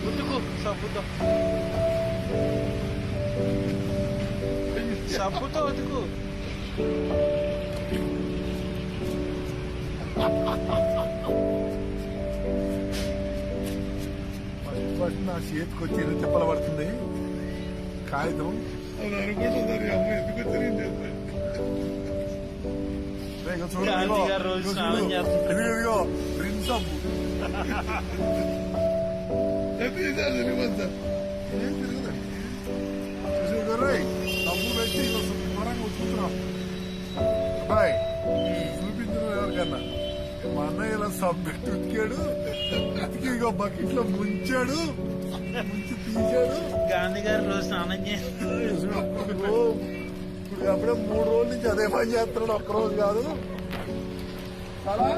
ఉతుకు సబ్బుతో సబ్బుతో ఉతుకు. ఫస్ట్ నా చేతికి వచ్చి తిప్పలు పడుతుంది కాగితం అనుకుంటున్నారు అమ్మ ఎందుకు వచ్చింది ఇదిగో రిన్ సబ్బు సబ్బు పెట్టి శుభ్రంగా ఉతుకుతున్నాం బాయ్ చూపించిన ఎవరికన్నా మా అన్నయ్య ఇలా సబ్బు పెట్టి ఉతికాడు ఉతికి ఇగో బకెట్ లో ముంచాడు ముంచి తీశాడు. గాంధీ గారు రోజు స్నానం చేస్తాడు. ఇప్పుడు అప్పుడే 3 రోజుల నుంచి అదే పని చేస్తున్నాడు, ఒక్కరోజు కాదు. చాలా